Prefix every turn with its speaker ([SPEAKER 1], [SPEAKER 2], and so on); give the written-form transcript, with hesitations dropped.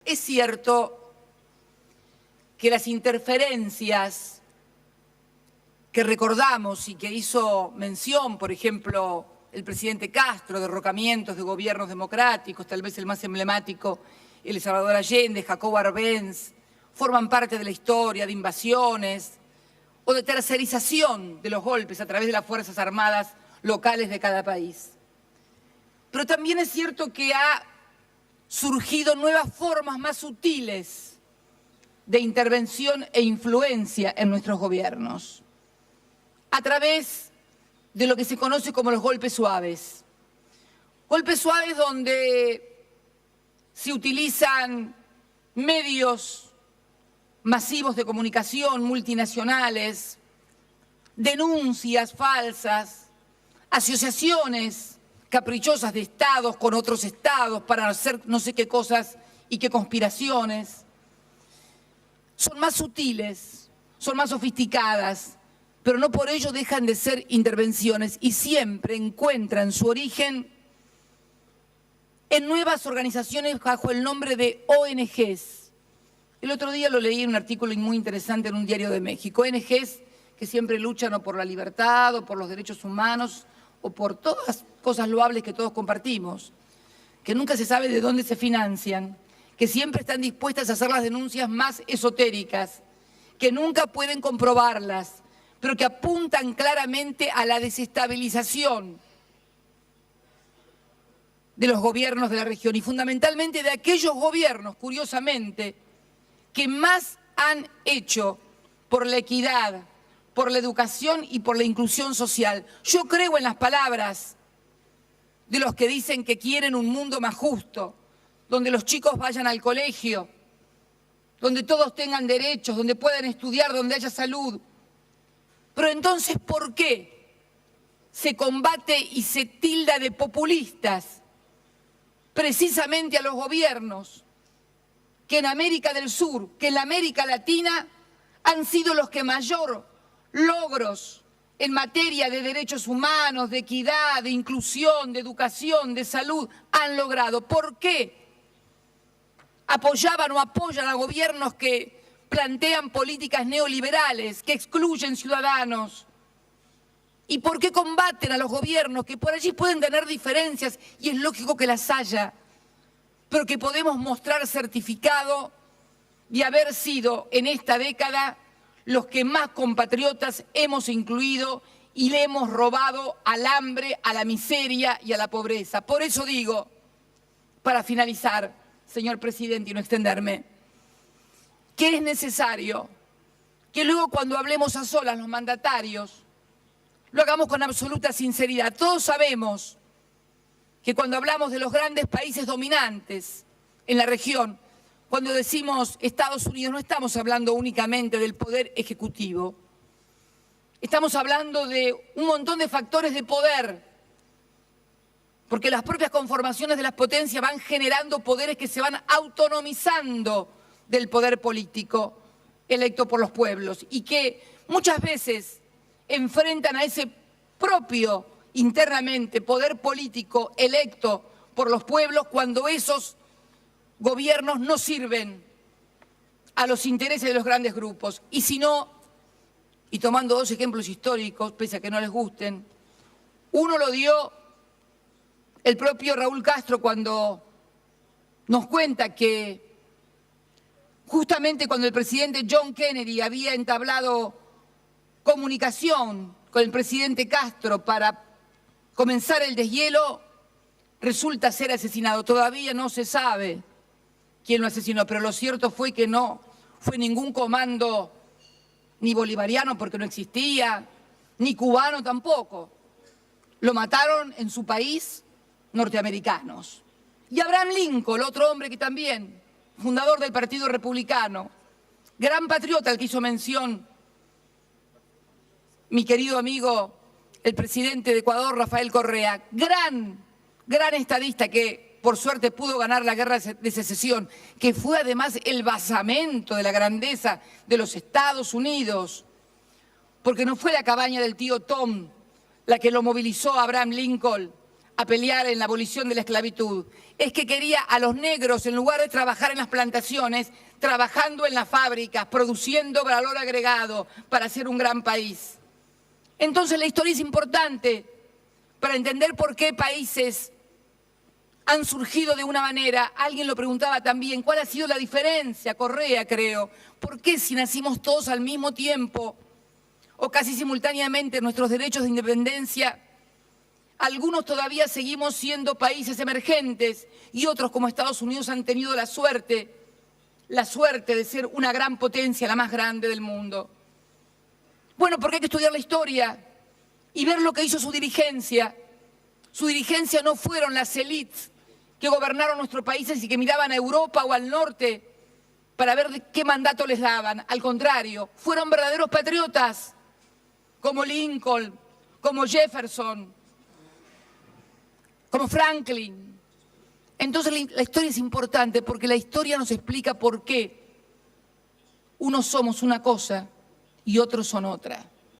[SPEAKER 1] Es cierto que las interferencias que recordamos y que hizo mención, por ejemplo, el presidente Castro, derrocamientos de gobiernos democráticos, tal vez el más emblemático, el Salvador Allende, Jacobo Arbenz, forman parte de la historia de invasiones o de tercerización de los golpes a través de las Fuerzas Armadas locales de cada país. Pero también es cierto que ha surgido nuevas formas más sutiles de intervención e influencia en nuestros gobiernos, a través de lo que se conoce como los golpes suaves. Golpes suaves donde se utilizan medios masivos de comunicación multinacionales, denuncias falsas, asociaciones caprichosas de estados con otros estados para hacer no sé qué cosas y qué conspiraciones. Son más sutiles, son más sofisticadas, pero no por ello dejan de ser intervenciones y siempre encuentran su origen en nuevas organizaciones bajo el nombre de ONGs. El otro día lo leí en un artículo muy interesante en un diario de México. ONGs que siempre luchan o por la libertad o por los derechos humanos o por todas las cosas loables que todos compartimos, que nunca se sabe de dónde se financian, que siempre están dispuestas a hacer las denuncias más esotéricas, que nunca pueden comprobarlas, pero que apuntan claramente a la desestabilización de los gobiernos de la región y fundamentalmente de aquellos gobiernos, curiosamente, que más han hecho por la equidad, por la educación y por la inclusión social. Yo creo en las palabras de los que dicen que quieren un mundo más justo, donde los chicos vayan al colegio, donde todos tengan derechos, donde puedan estudiar, donde haya salud. Pero entonces, ¿por qué se combate y se tilda de populistas precisamente a los gobiernos que en América del Sur, que en la América Latina han sido los que mayor logros en materia de derechos humanos, de equidad, de inclusión, de educación, de salud han logrado? ¿Por qué apoyaban o apoyan a gobiernos que plantean políticas neoliberales, que excluyen ciudadanos? ¿Y por qué combaten a los gobiernos que por allí pueden tener diferencias, y es lógico que las haya, pero que podemos mostrar certificado de haber sido en esta década los que más compatriotas hemos incluido y le hemos robado al hambre, a la miseria y a la pobreza? Por eso digo, para finalizar, señor presidente, y no extenderme, que es necesario que luego cuando hablemos a solas los mandatarios, lo hagamos con absoluta sinceridad. Todos sabemos que cuando hablamos de los grandes países dominantes en la región, cuando decimos Estados Unidos, no estamos hablando únicamente del poder ejecutivo. Estamos hablando de un montón de factores de poder, porque las propias conformaciones de las potencias van generando poderes que se van autonomizando del poder político electo por los pueblos y que muchas veces enfrentan a ese propio internamente poder político electo por los pueblos cuando esos gobiernos no sirven a los intereses de los grandes grupos. Y si no, y tomando dos ejemplos históricos, pese a que no les gusten, uno lo dio el propio Raúl Castro cuando nos cuenta que justamente cuando el presidente John Kennedy había entablado comunicación con el presidente Castro para comenzar el deshielo, resulta ser asesinado. Todavía no se sabe quién lo asesinó, pero lo cierto fue que no fue ningún comando ni bolivariano porque no existía, ni cubano tampoco. Lo mataron en su país norteamericanos. Y Abraham Lincoln, otro hombre que también, fundador del Partido Republicano, gran patriota al que hizo mención mi querido amigo, el presidente de Ecuador, Rafael Correa, gran estadista que por suerte pudo ganar la guerra de secesión, que fue además el basamento de la grandeza de los Estados Unidos, porque no fue la cabaña del tío Tom la que lo movilizó a Abraham Lincoln a pelear en la abolición de la esclavitud, es que quería a los negros, en lugar de trabajar en las plantaciones, trabajando en las fábricas, produciendo valor agregado para hacer un gran país. Entonces la historia es importante para entender por qué países han surgido de una manera. Alguien lo preguntaba también, ¿cuál ha sido la diferencia? Correa, creo. ¿Por qué si nacimos todos al mismo tiempo o casi simultáneamente nuestros derechos de independencia, algunos todavía seguimos siendo países emergentes y otros como Estados Unidos han tenido la suerte de ser una gran potencia, la más grande del mundo? Bueno, porque hay que estudiar la historia y ver lo que hizo su dirigencia. Su dirigencia no fueron las élites que gobernaron nuestros países y que miraban a Europa o al norte para ver qué mandato les daban. Al contrario, fueron verdaderos patriotas, como Lincoln, como Jefferson, como Franklin. Entonces la historia es importante porque la historia nos explica por qué unos somos una cosa y otros son otra.